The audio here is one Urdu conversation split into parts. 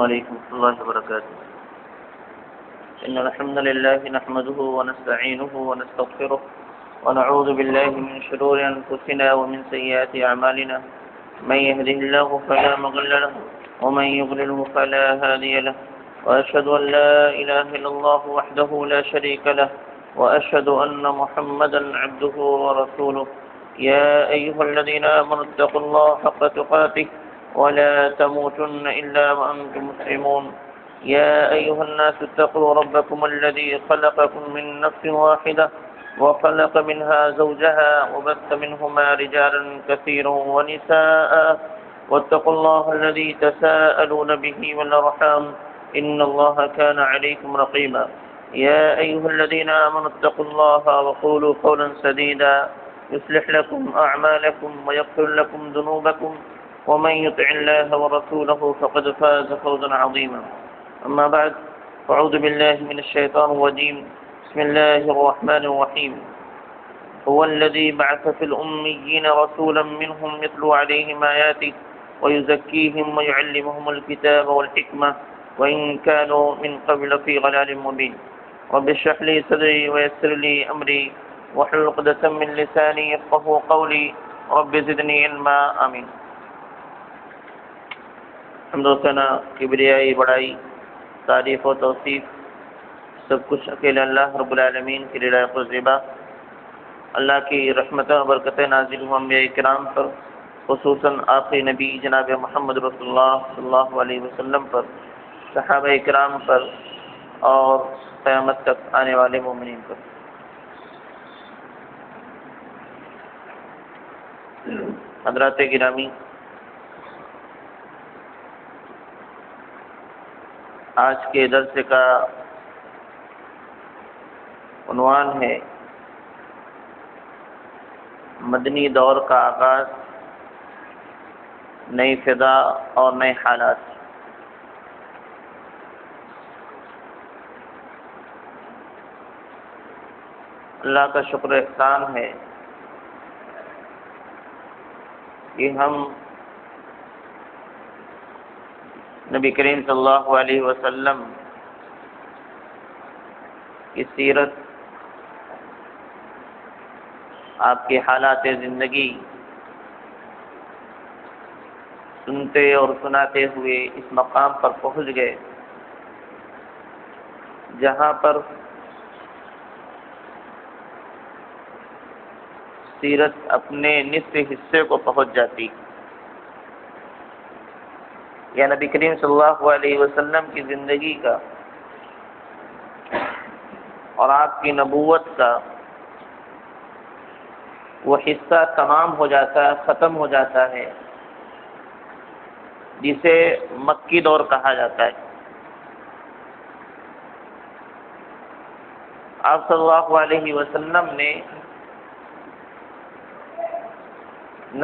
علیکم ورحمۃ اللہ وبرکاتہ. إن الحمد لله نحمده ونستعينه ونستغفره ونعوذ بالله من شرور أنفسنا ومن سيئات أعمالنا. من يهده الله فلا مضل له ومن يضلله فلا هادي له. وأشهد أن لا إله إلا الله وحده لا شريك له وأشهد أن محمدا عبده ورسوله. يا أيها الذين آمنوا اتقوا الله حق تقاته ولا تموتن إلا وأنتم مسلمون. يا أيها الناس اتقوا ربكم الذي خلقكم من نفس واحدة وخلق منها زوجها وبث منهما رجالا كثيرا ونساء واتقوا الله الذي تساءلون به والأرحام إن الله كان عليكم رقيبا. يا أيها الذين آمنوا اتقوا الله وقولوا قولا سديدا يصلح لكم أعمالكم ويغفر لكم ذنوبكم ومن يطع الله ورسوله فقد فاز فوزا عظيما. أما بعد فأعوذ بالله من الشيطان الرجيم. بسم الله الرحمن الرحيم. هو الذي بعث في الأميين رسولا منهم يتلو عليهم آياته ويزكيهم ويعلمهم الكتاب والحكمة وإن كانوا من قبل في ضلال مبين. رب اشرح لي صدري ويسر لي أمري واحلل عقدة من لساني يفقهوا قولي رب زدني علما. آمين. حمد و ثنا، کبریائی، بڑائی، تعریف و توصیف سب کچھ اکیلے اللہ رب العالمین کی لائق و زیبا. اللہ کی رحمتیں و برکتیں نازل ہوں انبیاء کرام پر، خصوصاً آخری نبی جناب محمد رسول اللہ صلی اللہ علیہ وسلم پر، صحابہ کرام پر اور قیامت تک آنے والے مومنین پر. حضرات گرامی، آج کے درس کا عنوان ہے مدنی دور کا آغاز، نئی فضا اور نئے حالات. اللہ کا شکر احسان ہے کہ ہم نبی کریم صلی اللہ علیہ وسلم کی سیرت، آپ کے حالات زندگی سنتے اور سناتے ہوئے اس مقام پر پہنچ گئے جہاں پر سیرت اپنے نصف حصے کو پہنچ جاتی. یا نبی کریم صلی اللہ علیہ وسلم کی زندگی کا اور آپ کی نبوت کا وہ حصہ تمام ہو جاتا ہے، ختم ہو جاتا ہے، جسے مکی دور کہا جاتا ہے. آپ صلی اللہ علیہ وسلم نے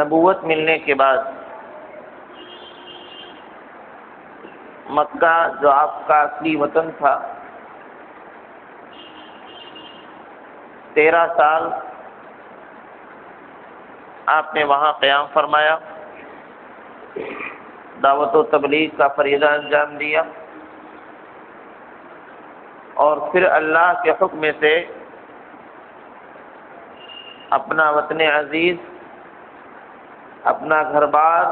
نبوت ملنے کے بعد مکہ، جو آپ کا اصلی وطن تھا، 13 سال آپ نے وہاں قیام فرمایا، دعوت و تبلیغ کا فریضہ انجام دیا، اور پھر اللہ کے حکم سے اپنا وطن عزیز، اپنا گھر بار،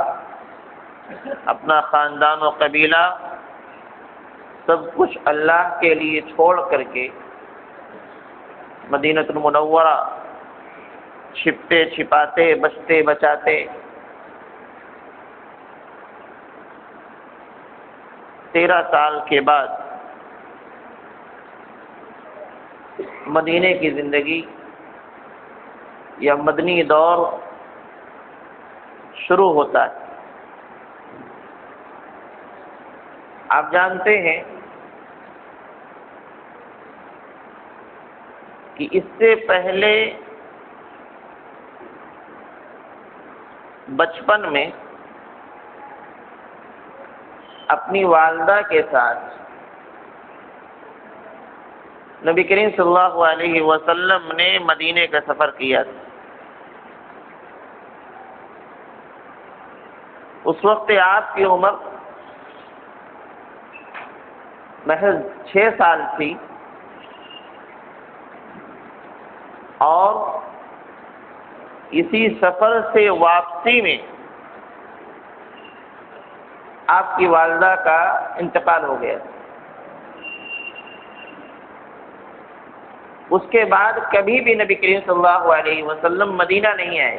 اپنا خاندان و قبیلہ سب کچھ اللہ کے لیے چھوڑ کر کے مدینہ المنورہ چھپتے چھپاتے، بچتے بچاتے 13 سال کے بعد مدینے کی زندگی یا مدنی دور شروع ہوتا ہے. آپ جانتے ہیں کہ اس سے پہلے بچپن میں اپنی والدہ کے ساتھ نبی کریم صلی اللہ علیہ وسلم نے مدینے کا سفر کیا. اس وقت آپ کی عمر محض 6 سال تھی، اور اسی سفر سے واپسی میں آپ کی والدہ کا انتقال ہو گیا۔ اس کے بعد کبھی بھی نبی کریم صلی اللہ علیہ وسلم مدینہ نہیں آئے۔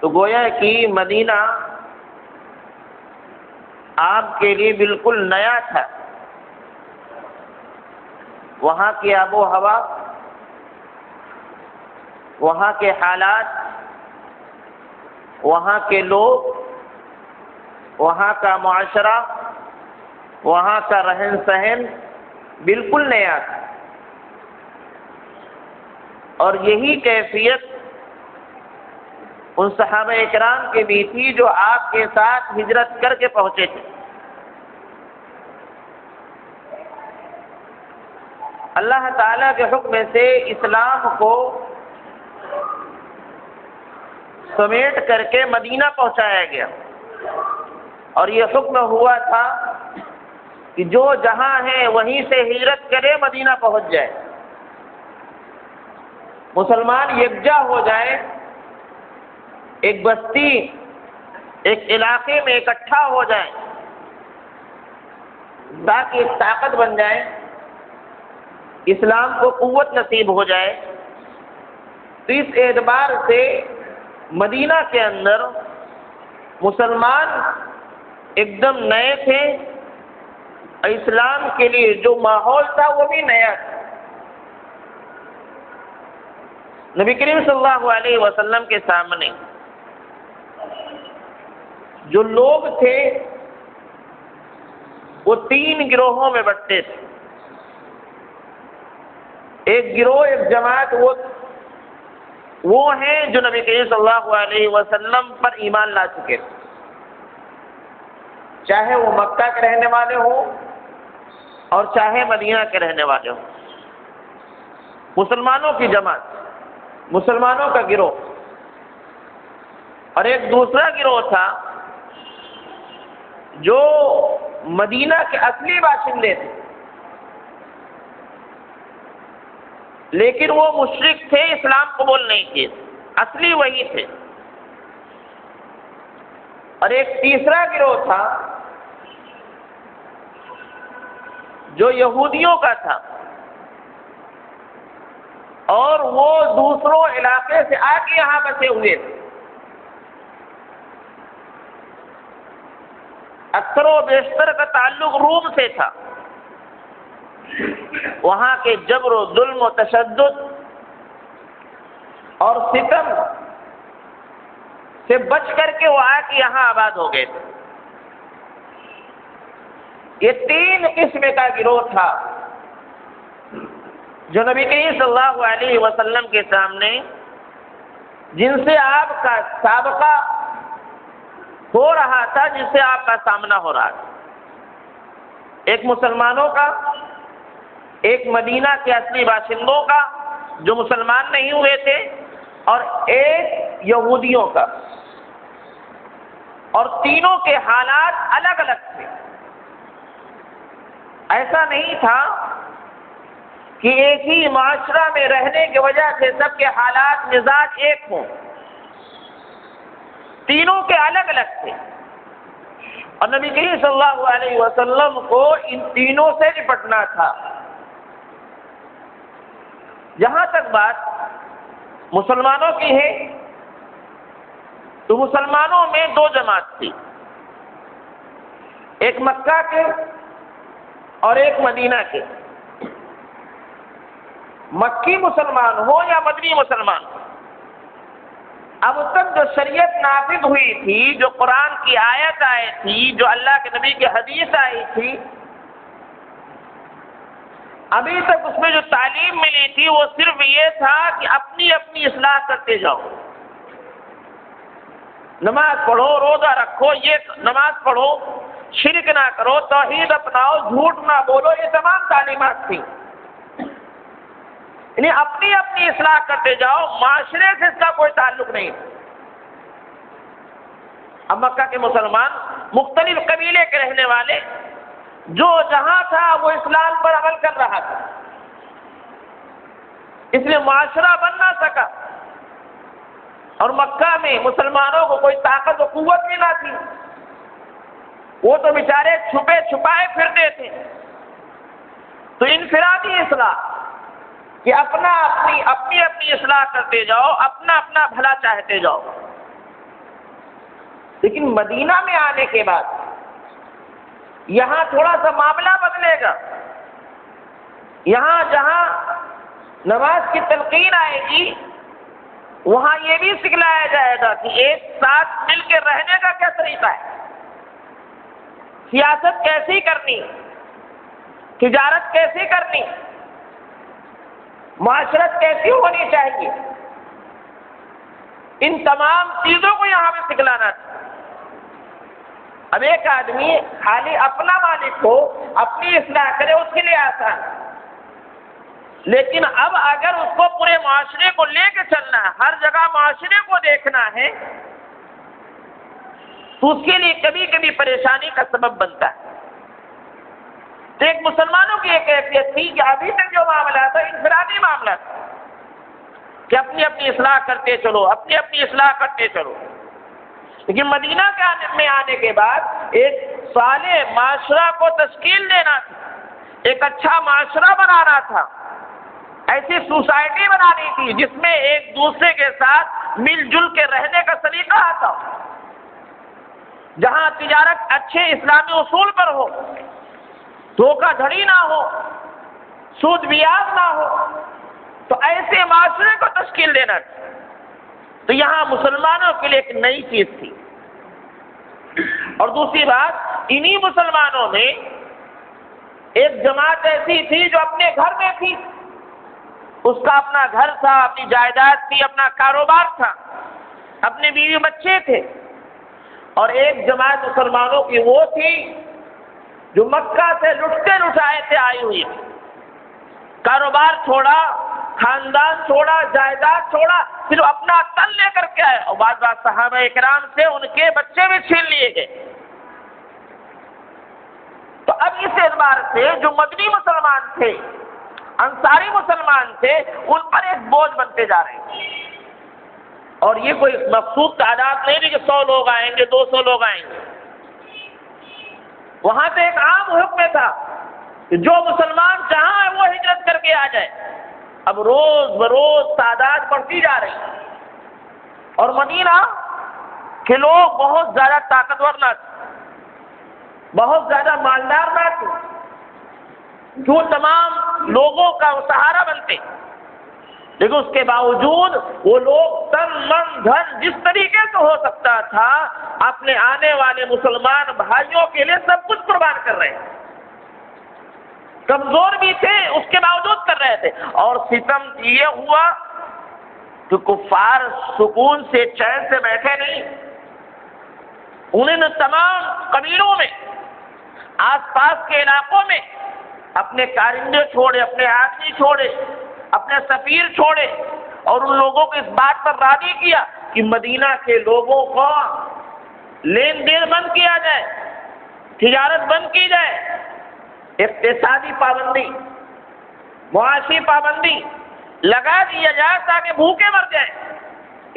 تو گویا کہ مدینہ آپ کے لیے بالکل نیا تھا۔ وہاں کی آب و ہوا، وہاں کے حالات، وہاں کے لوگ، وہاں کا معاشرہ، وہاں کا رہن سہن بالکل نیا تھا، اور یہی کیفیت ان صحابہ اکرام کے بھی تھی جو آپ کے ساتھ ہجرت کر کے پہنچے تھے۔ اللہ تعالیٰ کے حکم سے اسلام کو سمیٹ کر کے مدینہ پہنچایا گیا، اور یہ حکم ہوا تھا کہ جو جہاں ہے وہیں سے ہجرت کرے، مدینہ پہنچ جائے، مسلمان یکجا ہو جائیں، ایک بستی، ایک علاقے میں اکٹھا ہو جائیں، تاکہ ایک طاقت بن جائے، اسلام کو قوت نصیب ہو جائے۔ تو اس اعتبار سے مدینہ کے اندر مسلمان ایک دم نئے تھے، اور اسلام کے لیے جو ماحول تھا وہ بھی نیا تھا۔ نبی کریم صلی اللہ علیہ وسلم کے سامنے جو لوگ تھے وہ 3 گروہوں میں بٹتے تھے۔ ایک گروہ، ایک جماعت وہ ہیں جو نبی کریم صلی اللہ علیہ وسلم پر ایمان لا چکے تھے، چاہے وہ مکہ کے رہنے والے ہوں اور چاہے مدینہ کے رہنے والے ہوں۔ مسلمانوں کی جماعت، مسلمانوں کا گروہ۔ اور ایک دوسرا گروہ تھا جو مدینہ کے اصلی باشندے تھے، لیکن وہ مشرک تھے، اسلام قبول نہیں کیے، اصلی وہی تھے۔ اور ایک تیسرا گروہ تھا جو یہودیوں کا تھا، اور وہ دوسروں علاقے سے آ کے یہاں بسے ہوئے تھے۔ اکثر و بیشتر کا تعلق روم سے تھا۔ وہاں کے جبر و ظلم و تشدد اور ستم سے بچ کر کے وہ آ کے یہاں آباد ہو گئے تھے۔ یہ 3 قسم کا گروہ تھا جو نبی کریم صلی اللہ علیہ وسلم کے سامنے، جن سے آپ کا سابقہ ہو رہا تھا، جن سے آپ کا سامنا ہو رہا تھا۔ ایک مسلمانوں کا، ایک مدینہ کے اصلی باشندوں کا جو مسلمان نہیں ہوئے تھے، اور ایک یہودیوں کا، اور تینوں کے حالات الگ الگ تھے۔ ایسا نہیں تھا کہ ایک ہی معاشرہ میں رہنے کی وجہ سے سب کے حالات مزاج ایک ہوں، تینوں کے الگ الگ تھے، اور نبی کریم صلی اللہ علیہ وسلم کو ان تینوں سے نپٹنا تھا۔ جہاں تک بات مسلمانوں کی ہے تو مسلمانوں میں 2 جماعت تھی، ایک مکہ کے اور ایک مدینہ کے۔ مکی مسلمان ہو یا مدنی مسلمان ہو، اب تک جو شریعت نافذ ہوئی تھی، جو قرآن کی آیت آئی تھی، جو اللہ کے نبی کی حدیث آئی تھی، ابھی تک اس میں جو تعلیم ملی تھی وہ صرف یہ تھا کہ اپنی اپنی اصلاح کرتے جاؤ، نماز پڑھو، روزہ رکھو، یہ نماز پڑھو، شرک نہ کرو، توحید اپناؤ، جھوٹ نہ بولو، یہ تمام تعلیمات تھیں۔ یعنی اپنی اپنی اصلاح کرتے جاؤ، معاشرے سے اس کا کوئی تعلق نہیں۔ اب مکہ کے مسلمان مختلف قبیلے کے رہنے والے، جو جہاں تھا وہ اسلام پر عمل کر رہا تھا، اس لیے معاشرہ بن نہ سکا، اور مکہ میں مسلمانوں کو کوئی طاقت و قوت بھی نہ تھی، وہ تو بیچارے چھپے چھپائے پھرتے تھے۔ تو انفرادی اصلاح کہ اپنی اصلاح کرتے جاؤ، اپنا بھلا چاہتے جاؤ۔ لیکن مدینہ میں آنے کے بعد یہاں تھوڑا سا معاملہ بدلے گا۔ یہاں جہاں نماز کی تلقین آئے گی، وہاں یہ بھی سکھلایا جائے گا کہ ایک ساتھ مل کے رہنے کا کیا طریقہ ہے، سیاست کیسی کرنی، تجارت کیسی کرنی، معاشرت کیسی ہونی چاہیے، ان تمام چیزوں کو یہاں پہ سکھلانا تھا۔ اب ایک آدمی خالی اپنا مالک ہو، اپنی اصلاح کرے، اس کے لیے آسان، لیکن اب اگر اس کو پورے معاشرے کو لے کے چلنا ہے، ہر جگہ معاشرے کو دیکھنا ہے، تو اس کے لیے کبھی کبھی پریشانی کا سبب بنتا ہے۔ تو ایک مسلمانوں کی ایک کیفیت تھی کہ ابھی تک جو معاملہ تھا انفرادی معاملہ تھا کہ اپنی اصلاح کرتے چلو، اپنی اصلاح کرتے چلو۔ لیکن مدینہ میں آنے کے بعد ایک صالح معاشرہ کو تشکیل دینا تھا، ایک اچھا معاشرہ بنانا تھا، ایسی سوسائٹی بنانی تھی جس میں ایک دوسرے کے ساتھ مل جل کے رہنے کا سلیقہ آتا ہو، جہاں تجارت اچھے اسلامی اصول پر ہو، دھوکہ دھڑی نہ ہو، سود بیاض نہ ہو۔ تو ایسے معاشرے کو تشکیل دینا تھا۔ تو یہاں مسلمانوں کے لیے ایک نئی چیز تھی۔ اور دوسری بات، انہی مسلمانوں میں ایک جماعت ایسی تھی جو اپنے گھر میں تھی، اس کا اپنا گھر تھا، اپنی جائیداد تھی، اپنا کاروبار تھا، اپنے بیوی بچے تھے، اور ایک جماعت مسلمانوں کی وہ تھی جو مکہ سے لٹتے لٹائے تھے آئی ہوئی، کاروبار چھوڑا، خاندان چھوڑا، جائیداد چھوڑا، صرف اپنا تن لے کر کے آئے، اور بعض صحابہ اکرام سے ان کے بچے بھی چھین لیے گئے۔ تو اب اس اعتبار سے جو مدنی مسلمان تھے، انصاری مسلمان تھے، ان پر ایک بوجھ بنتے جا رہے ہیں۔ اور یہ کوئی مخصوص تعداد نہیں تھی کہ 100 لوگ آئیں گے، 200 لوگ آئیں گے۔ وہاں سے ایک عام حکم تھا کہ جو مسلمان جہاں ہے وہ ہجرت کر کے آ جائے۔ اب روز بروز تعداد بڑھتی جا رہی ہے، اور مدینہ کے لوگ بہت زیادہ طاقتور نہ تھے، بہت زیادہ مالدار نہ تھے، جو تمام لوگوں کا سہارا بنتے، لیکن اس کے باوجود وہ لوگ تن من دھن جس طریقے سے ہو سکتا تھا اپنے آنے والے مسلمان بھائیوں کے لیے سب کچھ قربان کر رہے ہیں۔ کمزور بھی تھے، اس کے باوجود کر رہے تھے۔ اور ستم یہ ہوا کہ کفار سکون سے چین سے بیٹھے نہیں، انہوں نے تمام قبیلوں میں، آس پاس کے علاقوں میں اپنے کارندے چھوڑے، اپنے آدمی چھوڑے، اپنے سفیر چھوڑے، اور ان لوگوں کو اس بات پر راضی کیا کہ مدینہ کے لوگوں کو لین دین بند کیا جائے، تجارت بند کی جائے، اقتصادی پابندی، معاشی پابندی لگا دیا جائے تاکہ بھوکے مر جائیں۔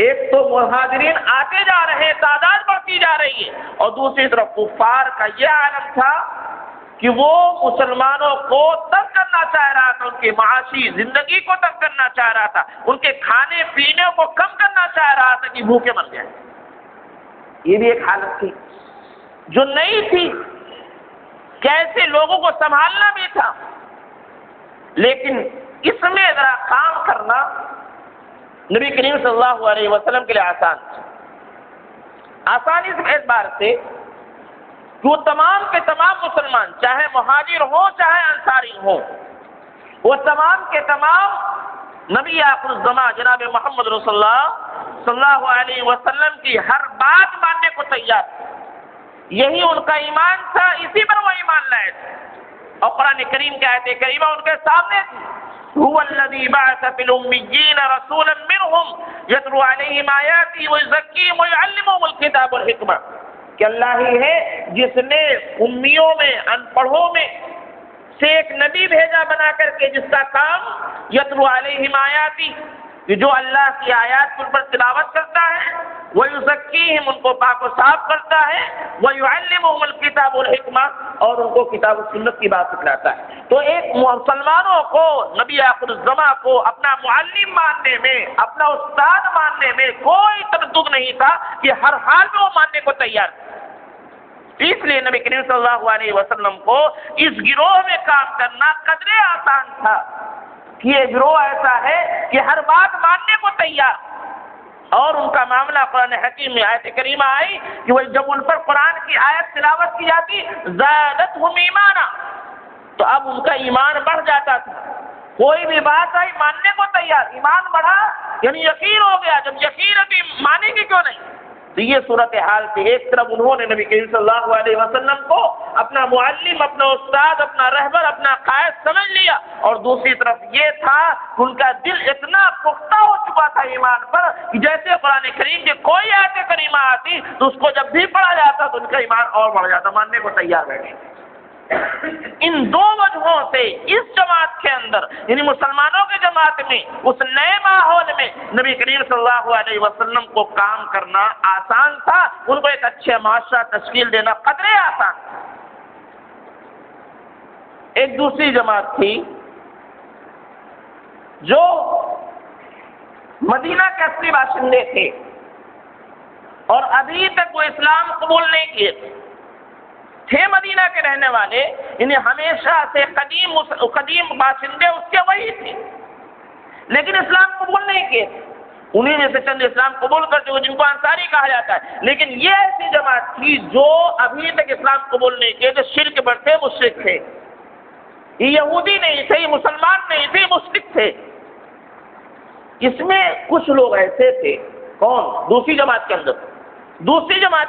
ایک تو مہاجرین آتے جا رہے ہیں، تعداد بڑھتی جا رہی ہے، اور دوسری طرف کفار کا یہ عالم تھا کہ وہ مسلمانوں کو تنگ کرنا چاہ رہا تھا، ان کی معاشی زندگی کو تنگ کرنا چاہ رہا تھا، ان کے کھانے پینے کو کم کرنا چاہ رہا تھا کہ بھوکے مر جائیں۔ یہ بھی ایک حالت تھی جو نئی تھی، کیسے لوگوں کو سنبھالنا بھی تھا، لیکن اس میں ذرا کام کرنا نبی کریم صلی اللہ علیہ وسلم کے لیے آسان تھا۔ آسانی اس اعتبار سے جو تمام کے تمام مسلمان، چاہے مہاجر ہوں چاہے انصاری ہوں، وہ تمام کے تمام نبی آخر الزمان جناب محمد رسول اللہ صلی اللہ علیہ وسلم کی ہر بات ماننے کو تیار تھے۔ یہی ان کا ایمان تھا، اسی پر وہ ایمان لائے تھے، اور قرآن کریم کی آیت کریمہ ان کے سامنے تھی۔ هو الذي بعث في الأميين رسولا منهم يتلو عليهم آياته ويزكيهم ويعلمهم الكتاب والحكمة، کہ اللہ ہی ہے جس نے امیوں میں، ان پڑھوں میں سے ایک نبی بھیجا بنا کر کے، جس کا کام یتلو علیہم آیاتی، کہ جو اللہ کی آیات پر تلاوت کرتا ہے، وَيُزَكِّيهِمْ، ان کو پاک و صاف کرتا ہے، وَيُعَلِّمُهُمُ الْكِتَابَ وَالْحِکْمَةَ، اور ان کو کتاب و سنت کی بات سکھلاتا ہے۔ تو ایک مسلمانوں کو نبی آخر الزماں کو اپنا معلم ماننے میں، اپنا استاد ماننے میں کوئی تردد نہیں تھا کہ ہر حال میں وہ ماننے کو تیار تھا۔ اس لیے نبی کریم صلی اللہ علیہ وسلم کو اس گروہ میں کام کرنا قدرے آسان تھا کہ یہ گروہ ایسا ہے کہ ہر بات ماننے کو تیار، اور ان کا معاملہ قرآن حکیم میں آیت کریمہ آئی کہ وہ جب ان پر قرآن کی آیت تلاوت کی جاتی زادتہم ایمانا، تو اب ان کا ایمان بڑھ جاتا تھا۔ کوئی بھی بات آئی ماننے کو تیار، ایمان بڑھا یعنی یقین ہو گیا، جب یقین ہے تو مانیں گے کیوں نہیں۔ تو یہ صورتحال تھی۔ ایک طرف انہوں نے نبی کریم صلی اللہ علیہ وسلم کو اپنا معلم، اپنا استاد، اپنا رہبر، اپنا قائد سمجھ لیا، اور دوسری طرف یہ تھا کہ ان کا دل اتنا پختہ ہو چکا تھا ایمان پر کہ جیسے قرآن کریم کی کوئی آیت کریمہ آتی تو اس کو جب بھی پڑھا جاتا تو ان کا ایمان اور بڑھ جاتا، ماننے کو تیار بیٹھے۔ ان دو وجہوں سے اس جماعت کے اندر، یعنی مسلمانوں کی جماعت میں، اس نئے ماحول میں نبی کریم صلی اللہ علیہ وسلم کو کام کرنا آسان تھا، ان کو ایک اچھے معاشرہ تشکیل دینا قدرے آسان تھا۔ ایک دوسری جماعت تھی جو مدینہ کے اصلی باشندے تھے اور ابھی تک وہ اسلام قبول نہیں کیے تھے مدینہ کے رہنے والے، انہیں ہمیشہ سے قدیم باشندے اس کے وہی تھے، لیکن اسلام قبول نہیں کیے تھے۔ انہیں میں سے چند اسلام قبول کرتے ہوئے جن کو انصاری کہا جاتا ہے، لیکن یہ ایسی جماعت تھی جو ابھی تک اسلام قبول نہیں کیے تھے، شرک پر تھے، مشرک تھے، یہ یہودی نہیں تھے، یہ مسلمان نہیں تھے، مشرک تھے۔ اس میں کچھ لوگ ایسے تھے، کون؟ دوسری جماعت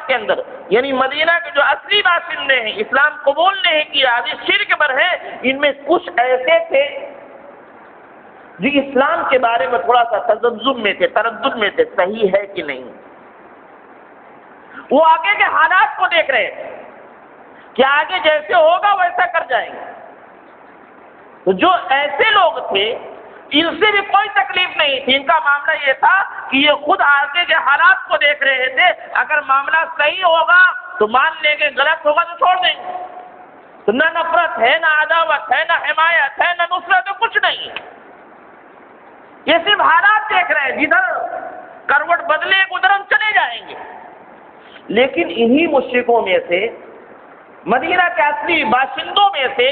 کے اندر یعنی مدینہ کے جو اصلی باشندے ہیں، اسلام قبول نہیں کیا، ابھی شرک پر ہے، ان میں کچھ ایسے تھے جو اسلام کے بارے میں تھوڑا سا تذبذب میں تھے، تردد میں تھے، صحیح ہے کہ نہیں۔ وہ آگے کے حالات کو دیکھ رہے تھے کہ آگے جیسے ہوگا ویسا کر جائیں گے۔ تو جو ایسے لوگ تھے ان سے بھی کوئی تکلیف نہیں تھی، ان کا معاملہ یہ تھا کہ یہ خود آگے کے حالات کو دیکھ رہے تھے، اگر معاملہ صحیح ہوگا تو مان لیں گے، غلط ہوگا تو چھوڑ دیں گے۔ تو نہ نفرت ہے، نہ عداوت ہے، نہ حمایت ہے، نہ نصرت ہے، کچھ نہیں ہے۔ یہ صرف حالات دیکھ رہے ہیں، جدھر کروٹ بدلے ادھر ہم چلے جائیں گے۔ لیکن انہی مشرکوں میں سے، مدینہ کے اصلی باشندوں میں سے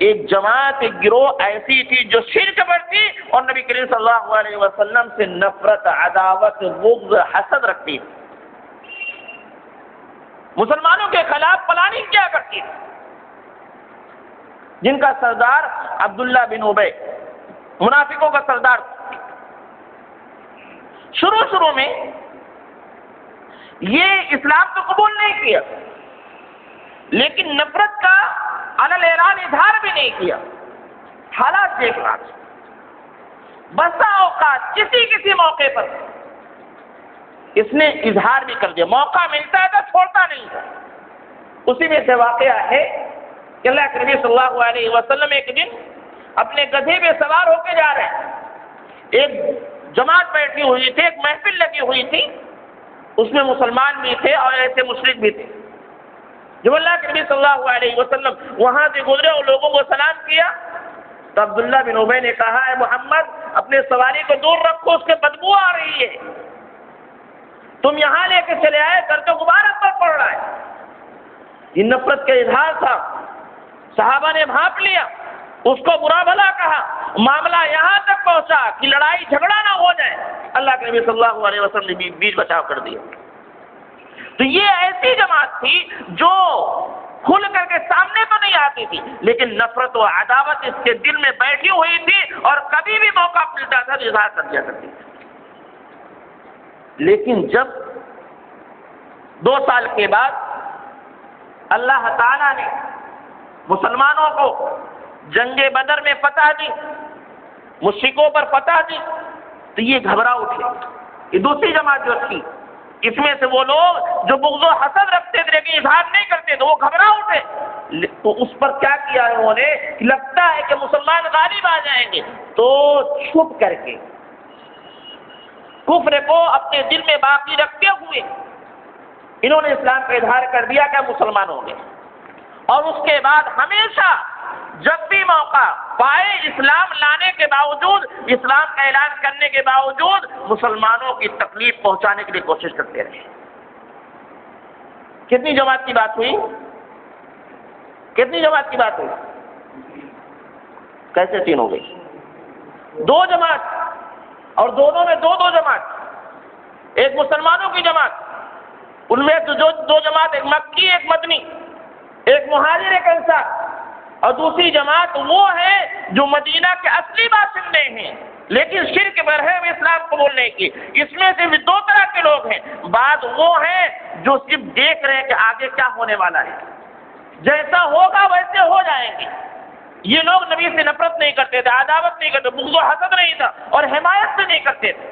ایک جماعت، ایک گروہ ایسی تھی جو شرک پر تھی اور نبی کریم صلی اللہ علیہ وسلم سے نفرت، عداوت، بغض، حسد رکھتی تھی، مسلمانوں کے خلاف پلاننگ کیا کرتی تھی، جن کا سردار عبداللہ بن ابی، منافقوں کا سردار تھا۔ شروع میں یہ اسلام تو قبول نہیں کیا، لیکن نفرت کا علل اعلان اظہار بھی نہیں کیا۔ حالات دیکھ رہا تھا، بسا اوقات کسی موقع پر اس نے اظہار بھی کر دیا، موقع ملتا ہے تو چھوڑتا نہیں تھا۔ اسی میں سے واقعہ ہے کہ اللہ کے نبی صلی اللہ علیہ وسلم ایک دن اپنے گدھے پہ سوار ہو کے جا رہے ہیں، ایک جماعت بیٹھی ہوئی تھی، ایک محفل لگی ہوئی تھی، اس میں مسلمان بھی تھے اور ایسے مشرک بھی تھے۔ جب اللہ کے نبی صلی اللہ علیہ وسلم وہاں سے گزرے اور لوگوں کو سلام کیا تو عبداللہ بن ابی نے کہا، اے محمد اپنے سواری کو دور رکھو، اس کے بدبو آ رہی ہے، تم یہاں لے کے چلے آئے، گھر تو غبار پر پڑ رہا ہے۔ یہ نفرت کا اظہار تھا، صحابہ نے بھانپ لیا، اس کو برا بھلا کہا، معاملہ یہاں تک پہنچا کہ لڑائی جھگڑا نہ ہو جائے، اللہ کے نبی صلی اللہ علیہ وسلم نے بیچ بچاؤ کر دیا۔ تو یہ ایسی جماعت تھی جو کھل کر کے سامنے تو نہیں آتی تھی، لیکن نفرت و عداوت اس کے دل میں بیٹھی ہوئی تھی اور کبھی بھی موقع ملتا تھا تو اظہار کر دیا کرتی تھی۔ لیکن جب 2 سال کے بعد اللہ تعالیٰ نے مسلمانوں کو جنگ بدر میں فتح دی، مشرکوں پر فتح دی، تو یہ گھبرا اٹھے۔ یہ دوسری جماعت جو تھی اس میں سے وہ لوگ جو بغض و حسد رکھتے تھے لیکن اظہار نہیں کرتے تھے وہ گھبرا اٹھے، تو اس پر کیا کیا انہوں نے کہ لگتا ہے کہ مسلمان غالب آ جائیں گے، تو چھپ کر کے کفر کو اپنے دل میں باقی رکھتے ہوئے انہوں نے اسلام کا اظہار کر دیا کہ مسلمان ہوں گے، اور اس کے بعد ہمیشہ جب بھی موقع پائے اسلام لانے کے باوجود، اسلام کا اعلان کرنے کے باوجود مسلمانوں کی تکلیف پہنچانے کے لیے کوشش کرتے رہے۔ کتنی جماعت کی بات ہوئی؟ کتنی جماعت کی بات ہوئی؟ کیسے تین ہو گئی؟ دو جماعت، اور دونوں میں دو جماعت، ایک مسلمانوں کی جماعت، ان میں جو دو جماعت، ایک مکی ایک مدنی، ایک مہاجر ایک انصار، اور دوسری جماعت وہ ہے جو مدینہ کے اصلی باشندے ہیں لیکن شرک برہم اسلام قبول نہیں کی۔ اس میں صرف دو طرح کے لوگ ہیں، بعض وہ ہیں جو صرف دیکھ رہے ہیں کہ آگے کیا ہونے والا ہے، جیسا ہوگا ویسے ہو جائیں گے۔ یہ لوگ نبی سے نفرت نہیں کرتے تھے، عداوت نہیں کرتے، بغض و حسد نہیں تھا، اور حمایت سے نہیں کرتے تھے۔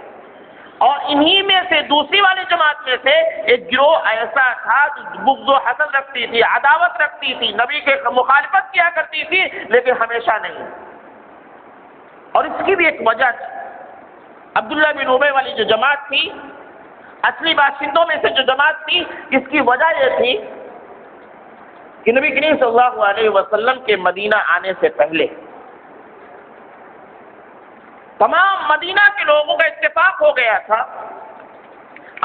اور انہی میں سے دوسری والی جماعت میں سے ایک گروہ ایسا تھا جو بغض و حسد رکھتی تھی، عداوت رکھتی تھی، نبی کے مخالفت کیا کرتی تھی لیکن ہمیشہ نہیں۔ اور اس کی بھی ایک وجہ تھی، عبداللہ بن ابی والی جو جماعت تھی، اصلی باشندوں میں سے جو جماعت تھی، اس کی وجہ یہ تھی کہ نبی کریم صلی اللہ علیہ وسلم کے مدینہ آنے سے پہلے تمام مدینہ کے لوگوں کا اتفاق ہو گیا تھا،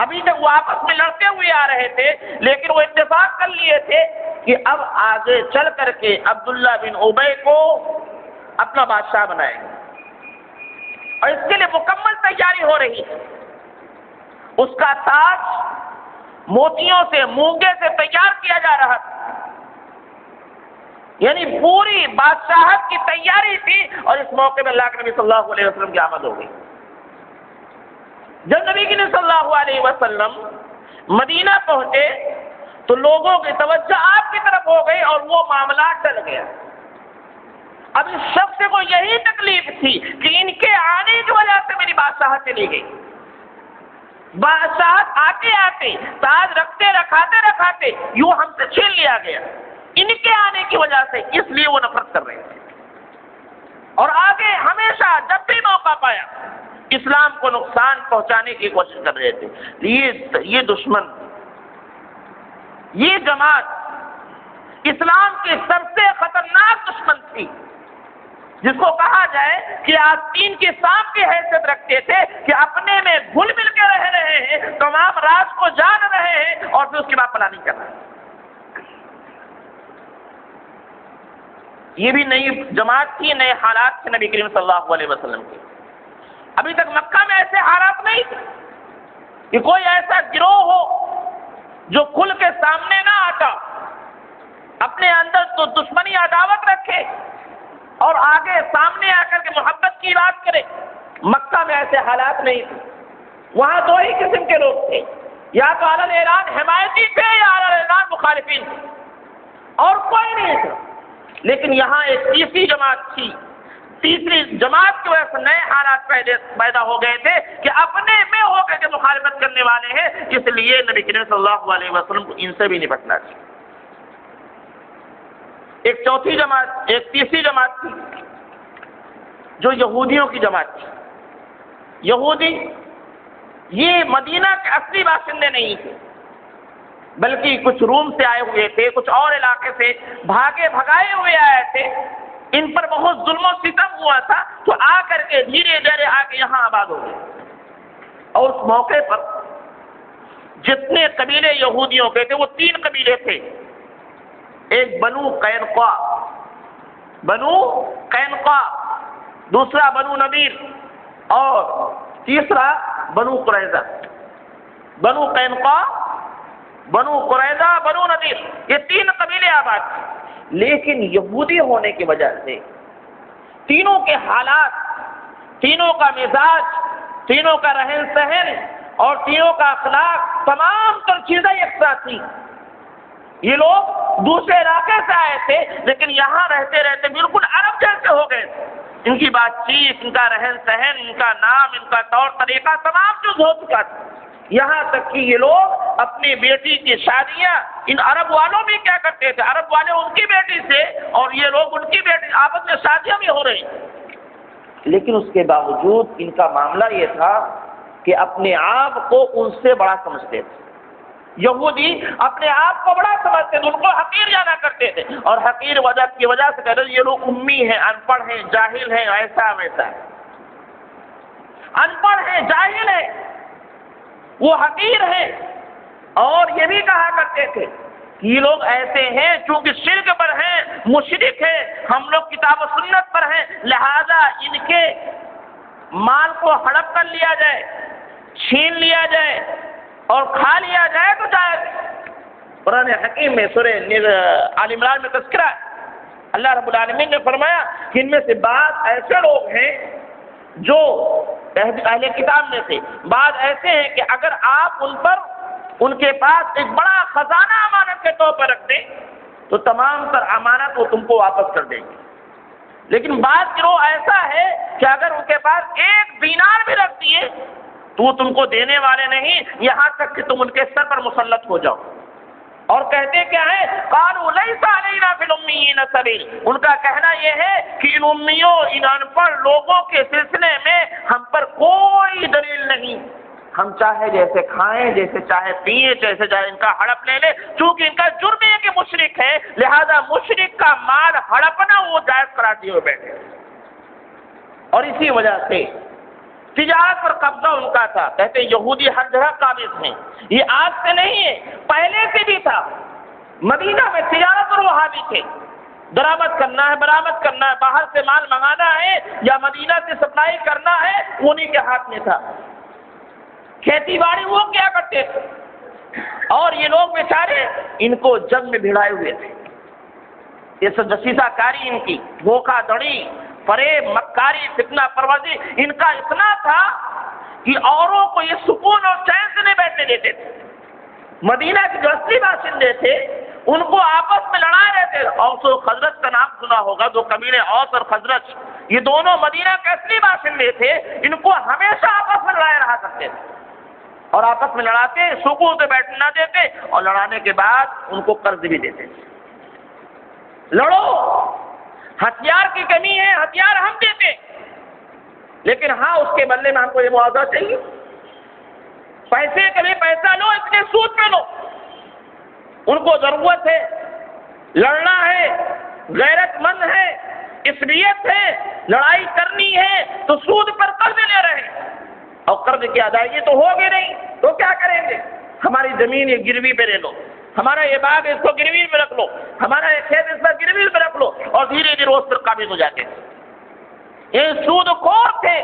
ابھی تک وہ آپس میں لڑتے ہوئے آ رہے تھے لیکن وہ اتفاق کر لیے تھے کہ اب آگے چل کر کے عبداللہ بن ابی کو اپنا بادشاہ بنائیں گے، اور اس کے لیے مکمل تیاری ہو رہی ہے۔ اس کا تاج موتیوں سے، مونگے سے تیار کیا جا رہا تھا، یعنی پوری بادشاہت کی تیاری تھی، اور اس موقع میں اللہ کے نبی صلی اللہ علیہ وسلم کی آمد ہو گئی۔ جب نبی صلی اللہ علیہ وسلم مدینہ پہنچے تو لوگوں کی توجہ آپ کی طرف ہو گئی اور وہ معاملہ ٹل گیا۔ اب اس شخص کو یہی تکلیف تھی کہ ان کے آنے کی وجہ سے میری بادشاہت چلی گئی۔ بادشاہت آتے آتے، تاج رکھتے رکھاتے یوں ہم سے چھین لیا گیا، ان کے آنے کی وجہ سے، اس لیے وہ نفرت کر رہے تھے، اور آگے ہمیشہ جب بھی موقع پایا اسلام کو نقصان پہنچانے کی کوشش کر رہے تھے۔ یہ دشمن، یہ جماعت اسلام کی سب سے خطرناک دشمن تھی، جس کو کہا جائے کہ آستین کے سانپ کی حیثیت رکھتے تھے کہ اپنے میں گھل مل کے رہ رہے ہیں، تمام راز کو جان رہے ہیں اور پھر اس کے بعد پلاننگ کر رہے ہیں۔ یہ بھی نئی جماعت تھی، نئے حالات تھے نبی کریم صلی اللہ علیہ وسلم کے۔ ابھی تک مکہ میں ایسے حالات نہیں تھے کہ کوئی ایسا گروہ ہو جو کھل کے سامنے نہ آتا، اپنے اندر تو دشمنی عداوت رکھے اور آگے سامنے آ کر کے محبت کی بات کرے۔ مکہ میں ایسے حالات نہیں تھے، وہاں دو ہی قسم کے لوگ تھے، یا تو علی الاعلان حمایتی تھے یا علی الاعلان مخالفین تھے، اور کوئی نہیں تھا۔ لیکن یہاں ایک تیسری جماعت تھی، تیسری جماعت کی وجہ سے نئے حالات پیدا ہو گئے تھے کہ اپنے میں ہو کر کے مخالفت کرنے والے ہیں، اس لیے نبی کریم صلی اللہ علیہ وسلم کو ان سے بھی نپٹنا چاہیے۔ ایک چوتھی جماعت، ایک تیسری جماعت تھی جو یہودیوں کی جماعت تھی۔ یہودی یہ مدینہ کے اصلی باشندے نہیں تھے، بلکہ کچھ روم سے آئے ہوئے تھے، کچھ اور علاقے سے بھگائے ہوئے آئے تھے، ان پر بہت ظلم و ستم ہوا تھا، تو آ کر کے دھیرے دھیرے آ کے یہاں آباد ہو گئے۔ اور اس موقع پر جتنے قبیلے یہودیوں کے تھے وہ 3 قبیلے تھے، ایک بنو قینقاع، دوسرا بنو نذیر، اور تیسرا بنو قریظہ۔ بنو قینقاع، بنو قریظہ، بنو نذیر، یہ 3 قبیلے آباد تھے۔ لیکن یہودی ہونے کی وجہ سے تینوں کے حالات، تینوں کا مزاج، تینوں کا رہن سہن اور تینوں کا اخلاق، تمام تر چیزیں یکساں تھیں۔ یہ لوگ دوسرے علاقے سے آئے تھے لیکن یہاں رہتے رہتے بالکل عرب جیسے ہو گئے تھے۔ ان کی بات چیت، ان کا رہن سہن، ان کا نام، ان کا طور طریقہ، تمام چیز ہو چکا تھا۔ یہاں تک کہ یہ لوگ اپنی بیٹی کی شادیاں ان عرب والوں بھی کیا کرتے تھے، عرب والے ان کی بیٹی سے اور یہ لوگ ان کی بیٹی، آپس میں شادیاں بھی ہو رہی، لیکن اس کے باوجود ان کا معاملہ یہ تھا کہ اپنے آپ کو ان سے بڑا سمجھتے تھے۔ یہودی اپنے آپ کو بڑا سمجھتے تھے، ان کو حقیر جانا کرتے تھے، اور حقیر وجہ کی وجہ سے کہتے تھے یہ لوگ امی ہیں، ان پڑھ ہیں، جاہل ہیں، ایسا ویسا ہے، ان پڑھ ہیں، جاہل ہیں، وہ حقیر ہیں۔ اور یہ بھی کہا کرتے تھے کہ یہ لوگ ایسے ہیں چونکہ شرک پر ہیں، مشرک ہیں، ہم لوگ کتاب و سنت پر ہیں، لہذا ان کے مال کو ہڑپ کر لیا جائے، چھین لیا جائے اور کھا لیا جائے تو جائز۔ قرآن حکیم میں سورہ آل عمران میں تذکرہ ہے، اللہ رب العالمین نے فرمایا کہ ان میں سے بعض ایسے لوگ ہیں جو اہل کتاب میں سے بعض ایسے ہیں کہ اگر آپ ان کے پاس ایک بڑا خزانہ امانت کے طور پر رکھ دیں تو تمام تر امانت وہ تم کو واپس کر دیں گے، لیکن بعض گروہ ایسا ہے کہ اگر ان کے پاس ایک دینار بھی رکھ دیے تو وہ تم کو دینے والے نہیں، یہاں تک کہ تم ان کے سر پر مسلط ہو جاؤ۔ اور کہتے کیا ہے، قالوا لیس علینا فی الامیین سبیل، ان کا کہنا یہ ہے کہ ان امیوں، ان ان پڑھ لوگوں کے سلسلے میں ہم پر کوئی دلیل نہیں، ہم چاہے جیسے کھائیں، جیسے چاہے پیئیں، جیسے چاہے ان کا ہڑپ لے لیں، چونکہ ان کا جرم ہے کہ مشرک ہے، لہذا مشرک کا مال ہڑپنا وہ جائز قرار دیے ہوئے بیٹھے۔ اور اسی وجہ سے تجارت پر قبضہ ان کا تھا، کہتے ہیں یہودی ہر جگہ قابض ہیں، یہ آج سے نہیں ہے، پہلے سے بھی تھا۔ مدینہ میں تجارت پر وہابی تھے، درآمد کرنا ہے، برآمد کرنا ہے، باہر سے مال منگانا ہے یا مدینہ سے سپلائی کرنا ہے، انہی کے ہاتھ میں تھا۔ کھیتی باڑی وہ کیا کرتے تھے، اور یہ لوگ بیچارے ان کو جنگ میں بھڑائے ہوئے تھے۔ یہ سب دسیسہ کاری ان کی، دھوکہ دڑی، فریب، مکاری، فتنہ پروازی ان کا اتنا تھا کہ اوروں کو یہ سکون اور چین سے نہیں بیٹھنے دیتے تھے۔ مدینہ کے جو اصلی باشندے تھے ان کو آپس میں لڑائے رہتے تھے۔ اوس و خزرج کا نام سنا ہوگا، دو قبیلے اوس اور خزرج، یہ دونوں مدینہ کے اصلی باشندے تھے، ان کو ہمیشہ آپس میں لڑائے رہا کرتے تھے، اور آپس میں لڑاتے، سکون سے بیٹھنے نہ دیتے، اور لڑانے کے بعد ان کو قرض بھی دیتے تھے۔ لڑو، ہتھیار کی کمی ہے، ہتھیار ہم دیتے، لیکن ہاں اس کے بدلے میں ہم کو یہ معاوضہ چاہیے، پیسے کبھی پیسہ لو، اتنے سود پہ لو۔ ان کو ضرورت ہے، لڑنا ہے، غیرت مند ہے، اسریت ہے، لڑائی کرنی ہے تو سود پر قرض لے رہے ہیں، اور قرض کی ادائیگی تو ہوگی نہیں تو کیا کریں گے؟ ہماری زمین یہ گروی پہ لے لو، ہمارا یہ باغ اس کو گروی پہ رکھ لو، ہمارا یہ کھیت اس پر گروی پہ رکھ لو، اور دھیرے دھیرے اس پر قابض ہو جاتے ہیں۔ یہ سود خور تھے،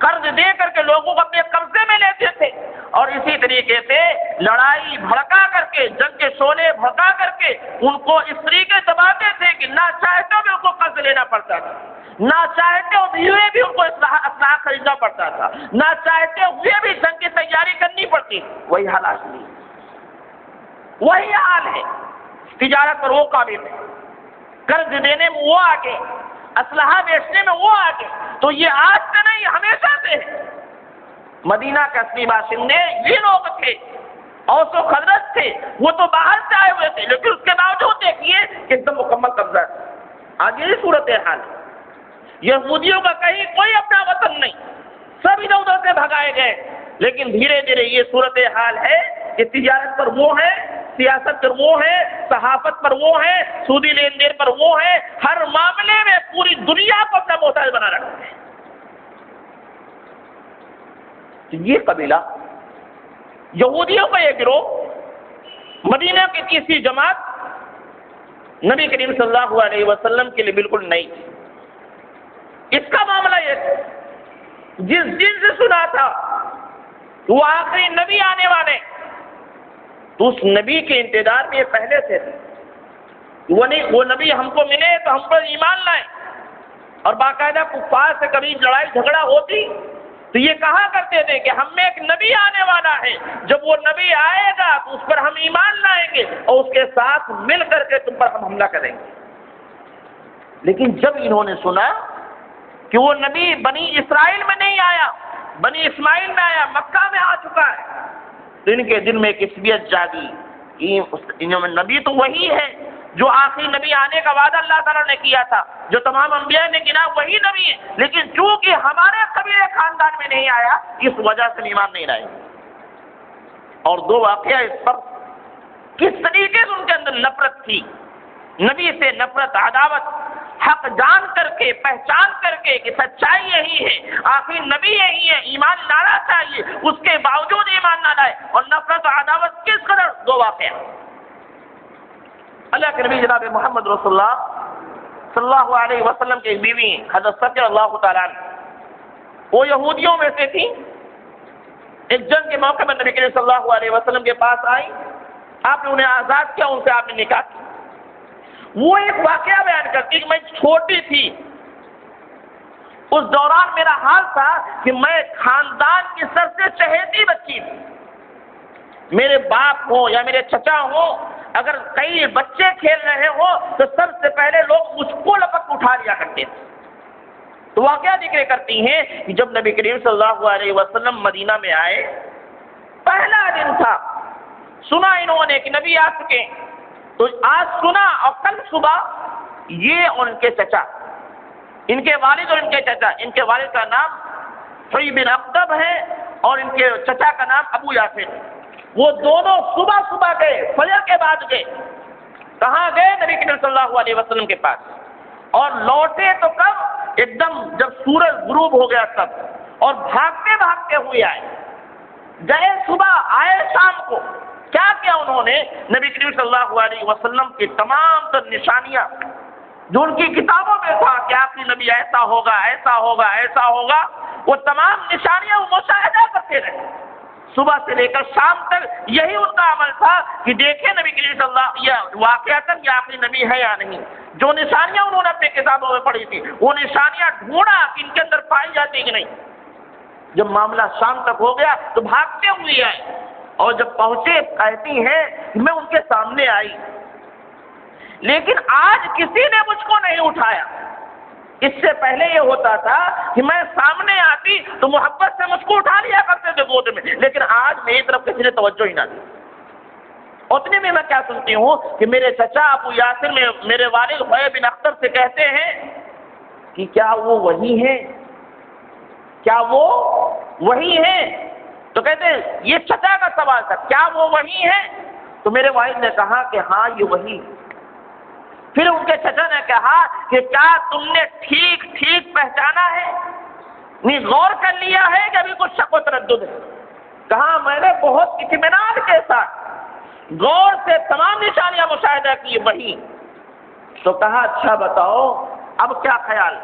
قرض دے کر کے لوگوں کو اپنے قبضے میں لیتے تھے، اور اسی طریقے سے لڑائی بھڑکا کر کے، جنگ کے شعلے بھڑکا کر کے ان کو اس طریقے دباتے تھے کہ نہ چاہتے ہوئے ان کو قرض لینا پڑتا تھا، نہ چاہتے ہوئے بھی ان کو اسلحہ خریدنا پڑتا تھا، نہ چاہتے ہوئے بھی جنگ کی تیاری کرنی پڑتی۔ وہی حالات نہیں، وہی حال ہے۔ تجارت پر وہ قابل ہے، قرض دینے میں وہ آگے، اسلحہ بیچنے میں وہ آگے، تو یہ آج سے نہیں ہمیشہ سے ہے۔ مدینہ کے اصلی باشندے یہ لوگ تھے، اوس و خزرج تھے، وہ تو باہر سے آئے ہوئے تھے، لیکن اس کے باوجود دیکھیے کہ ایک دم مکمل قبضہ ہے۔ آج یہی صورتحال ہے، یہودیوں کا کہیں کوئی اپنا وطن نہیں، سب ادھر ادھر سے بھگائے گئے، لیکن دھیرے دھیرے یہ صورتحال ہے کہ تجارت پر وہ ہے، سیاست پر وہ ہے، صحافت پر وہ ہے، سودی لین دین پر وہ ہے، ہر معاملے میں پوری دنیا کو اپنا محتاج بنا رکھتے ہیں۔ یہ قبیلہ یہودیوں کا یہ گروہ مدینہ کی تیسری جماعت نبی کریم صلی اللہ علیہ وسلم کے لیے بالکل نئی تھی۔ اس کا معاملہ یہ تھا، جس دن سے سنا تھا وہ آخری نبی آنے والے، تو اس نبی کے انتظار میں یہ پہلے سے تھے، وہ نبی ہم کو ملے تو ہم پر ایمان لائیں، اور باقاعدہ کفار سے کبھی لڑائی جھگڑا ہوتی تو یہ کہا کرتے تھے کہ ہم میں ایک نبی آنے والا ہے، جب وہ نبی آئے گا تو اس پر ہم ایمان لائیں گے اور اس کے ساتھ مل کر کے تم پر ہم حملہ کریں گے۔ لیکن جب انہوں نے سنا کہ وہ نبی بنی اسرائیل میں نہیں آیا، بنی اسماعیل میں آیا، مکہ میں آ چکا ہے، تو ان کے دل میں کسبیت جاگی کہ نبی تو وہی ہے جو آخری نبی آنے کا وعدہ اللہ تعالیٰ نے کیا تھا، جو تمام انبیاء نے گنا وہی نبی ہے، لیکن چونکہ ہمارے قبیلے خاندان میں نہیں آیا اس وجہ سے ایمان نہیں لائے۔ اور دو واقعہ اس پر کس طریقے سے ان کے اندر نفرت تھی، نبی سے نفرت، عداوت، حق جان کر کے، پہچان کر کے کہ سچائی یہی ہے، آخری نبی یہی ہے، ایمان لانا چاہیے، اس کے باوجود ایمان نہ لائے، اور نفرت و عداوت کس قدر۔ دو واقعہ، اللہ کے نبی جناب محمد رسول اللہ صلی اللہ علیہ وسلم کی بیوی حضرت صفیہ اللہ تعالیٰ عنہ، وہ یہودیوں میں سے تھی، ایک جنگ کے موقع پر نبی کریم صلی اللہ علیہ وسلم کے پاس آئی، آپ نے انہیں آزاد کیا، ان سے آپ نے نکاح کیا۔ وہ ایک واقعہ بیان کرتی کہ میں چھوٹی تھی، اس دوران میرا حال تھا کہ میں خاندان کی سب سے چہیتی بچی تھی، میرے باپ ہو یا میرے چچا ہو، اگر کئی بچے کھیل رہے ہو تو سب سے پہلے لوگ مجھ کو لپک اٹھا لیا کرتے تھے۔ تو واقعہ ذکر کرتی ہیں کہ جب نبی کریم صلی اللہ علیہ وسلم مدینہ میں آئے، پہلا دن تھا، سنا انہوں نے کہ نبی آ چکے، تو آج سنا اور کل صبح یہ اور ان کے چچا، ان کے والد اور ان کے چچا، ان کے والد کا نام حوی بن اخطب ہے اور ان کے چچا کا نام ابو یاسر، وہ دونوں صبح صبح گئے، فجر کے بعد گئے، کہاں گئے؟ نبی کریم صلی اللہ علیہ وسلم کے پاس، اور لوٹے تو کب؟ ایک دم جب سورج غروب ہو گیا تب، اور بھاگتے بھاگتے ہوئے آئے، گئے صبح، آئے شام کو۔ کیا کیا انہوں نے؟ نبی کریم صلی اللہ علیہ وسلم کی تمام تر نشانیاں جو ان کی کتابوں میں تھا کہ آخری نبی ایسا ہوگا، ایسا ہوگا، ایسا ہوگا، وہ تمام نشانیاں وہ مشاہدہ کرتے رہے، صبح سے لے کر شام تک یہی ان کا عمل تھا کہ دیکھیں نبی کریم صلی اللہ یا واقعتاً یہ آخری نبی ہے یا نہیں۔ جو نشانیاں انہوں نے اپنی کتابوں میں پڑھی تھی وہ نشانیاں ڈھونڈا کہ ان کے اندر پائی جاتی کہ نہیں۔ جب معاملہ شام تک ہو گیا تو بھاگتے ہوئے آئے، اور جب پہنچے کہتی ہیں میں ان کے سامنے آئی، لیکن آج کسی نے مجھ کو نہیں اٹھایا۔ اس سے پہلے یہ ہوتا تھا کہ میں سامنے آتی تو محبت سے مجھ کو اٹھا لیا کرتے تھے گود میں، لیکن آج میری طرف کسی نے توجہ ہی نہ دی۔ اتنے میں کیا سنتی ہوں کہ میرے چچا ابو یاسر میں میرے والد حوی بن اختر سے کہتے ہیں کہ کیا وہ وہی ہیں؟ کیا وہ وہی ہیں؟ تو کہتے ہیں یہ چچا کا سوال تھا، کیا وہ وہی ہیں؟ تو میرے والد نے کہا کہ ہاں یہ وہی۔ پھر ان کے چچا نے کہا کہ کیا تم نے ٹھیک ٹھیک پہچانا ہے؟ نہیں غور کر لیا ہے کہ ابھی کچھ شک و تردد ہے؟ کہا میں نے بہت اطمینان کے ساتھ غور سے تمام نشانیاں مشاہدہ کی وہی۔ تو کہا اچھا بتاؤ اب کیا خیال؟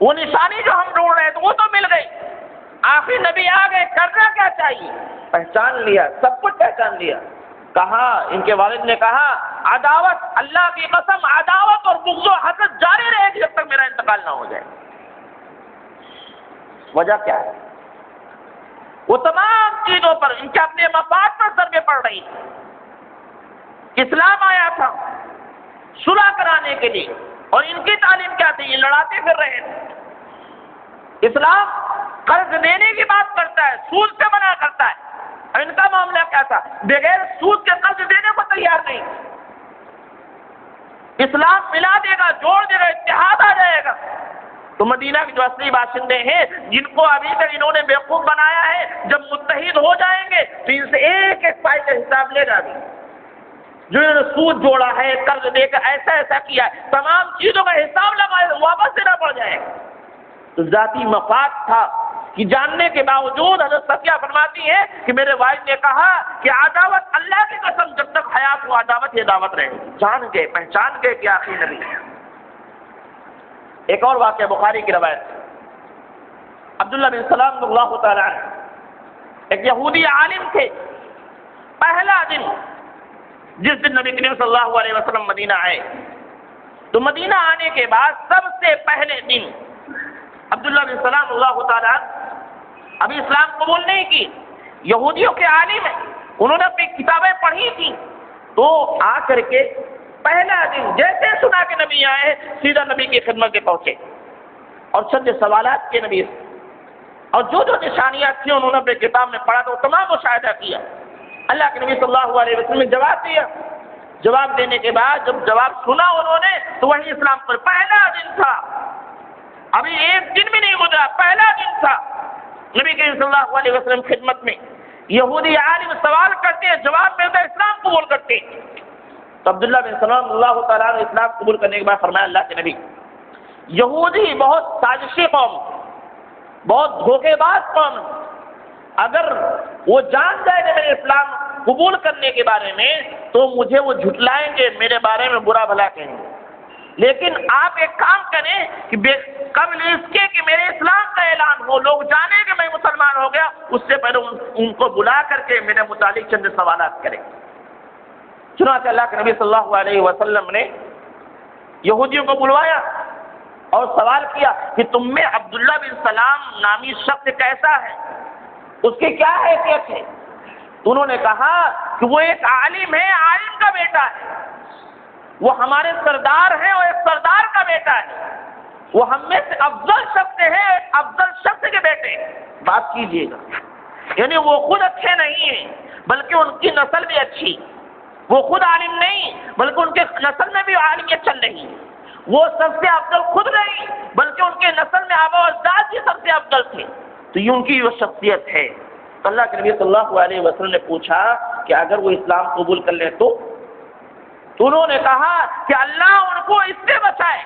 وہ نشانی جو ہم ڈھونڈ رہے تھے وہ تو مل گئی، آخری نبی آ گئے، کرنا کیا چاہیے؟ پہچان لیا، سب کچھ پہچان لیا۔ کہا ان کے والد نے کہا عداوت، اللہ کی قسم عداوت اور بغض و حسد جاری رہے گی جب تک میرا انتقال نہ ہو جائے۔ وجہ کیا ہے؟ وہ تمام چیزوں پر ان کے اپنے مفاد پر ضربیں پڑ رہی تھی۔ اسلام آیا تھا صلح کرانے کے لیے، اور ان کی تعلیم کیا تھی؟ یہ لڑاتے پھر رہے تھے۔ اسلام قرض دینے کی بات کرتا ہے، سود سے منع کرتا ہے، اور ان کا معاملہ کیا تھا؟ بغیر سود کے قرض دینے کو تیار نہیں۔ اسلام ملا دے گا، جوڑ دے گا، اتحاد آ جائے گا۔ تو مدینہ کے جو اصلی باشندے ہیں جن کو ابھی تک انہوں نے بیوقوف بنایا ہے، جب متحد ہو جائیں گے تو ان سے ایک ایک پائی کا حساب لے گا۔ جو انہوں نے سود جوڑا ہے، قرض دے کر ایسا ایسا کیا ہے، تمام چیزوں کا حساب لگائے واپس دینا پڑ جائے گا۔ تو ذاتی مفاد تھا کہ جاننے کے باوجود حضرت صفیہ فرماتی ہے کہ میرے والد نے کہا کہ عداوت اللہ کی قسم جب تک حیات ہو عداوت یہ دعوت رہے گی۔ جان گئے، پہچان گئے کہ آخری نبی۔ ایک اور واقعہ بخاری کی روایت، عبداللہ بن سلام رضی اللہ تعالیٰ عنہ ایک یہودی عالم تھے۔ پہلا دن جس دن نبی کریم صلی اللہ علیہ وسلم مدینہ آئے، تو مدینہ آنے کے بعد سب سے پہلے دن عبداللہ بن سلام اللہ تعالیٰ ابھی اسلام قبول نہیں کی، یہودیوں کے عالم ہیں، انہوں نے اپنی کتابیں پڑھی تھیں، تو آ کر کے پہلا دن جیسے سنا کہ نبی آئے سیدھا نبی کی خدمت میں پہنچے اور چند سوالات کے نبی سے۔ اور جو جو نشانیاں تھیں انہوں نے اپنے کتاب میں پڑھا تو وہ تمام مشاہدہ کیا. اللہ کے نبی صلی اللہ علیہ وسلم نے جواب دیا. جواب دینے کے بعد جب جواب سنا انہوں نے تو وہی اسلام پر پہلا دن تھا، ابھی ایک دن بھی نہیں گزرا، پہلا دن تھا. نبی کریم صلی اللہ علیہ وسلم خدمت میں یہودی عالم سوال کرتے ہیں، جواب ملتا ہے اسلام قبول کرتے. تو عبداللہ بن سلام اللہ تعالیٰ نے اسلام قبول کرنے کے بعد فرمایا اللہ کے نبی، یہودی بہت سازشی قوم، بہت دھوکے باز قوم، اگر وہ جان جائے گا میرے اسلام قبول کرنے کے بارے میں تو مجھے وہ جھٹلائیں گے، میرے بارے میں برا بھلا کہیں گے. لیکن آپ ایک کام کریں کہ قبل اس کے کہ میرے اسلام کا اعلان ہو، لوگ جانیں کہ میں مسلمان ہو گیا، اس سے پہلے ان کو بلا کر کے میرے متعلق چند سوالات کریں. چنانچہ اللہ کے نبی صلی اللہ علیہ وسلم نے یہودیوں کو بلوایا اور سوال کیا کہ تم میں عبداللہ بن سلام نامی شخص کیسا ہے، اس کی کیا حیثیت ہے؟ تو انہوں نے کہا کہ وہ ایک عالم ہے، عالم کا بیٹا ہے، وہ ہمارے سردار ہیں اور ایک سردار کا بیٹا ہے، وہ ہم میں سے افضل شخص ہے، افضل شخص کے بیٹے. بات کیجیے گا، یعنی وہ خود اچھے نہیں ہیں بلکہ ان کی نسل بھی اچھی، وہ خود عالم نہیں بلکہ ان کے نسل میں بھی عالمیت چل رہی ہے. وہ سب سے افضل خود نہیں بلکہ ان کے نسل میں آبا و اجداد بھی سب سے افضل تھے. تو یہ ان کی وہ شخصیت ہے. تو اللہ کے نبی صلی اللہ علیہ وسلم نے پوچھا کہ اگر وہ اسلام قبول کر لیں تو انہوں نے کہا کہ اللہ ان کو اس سے بچائے،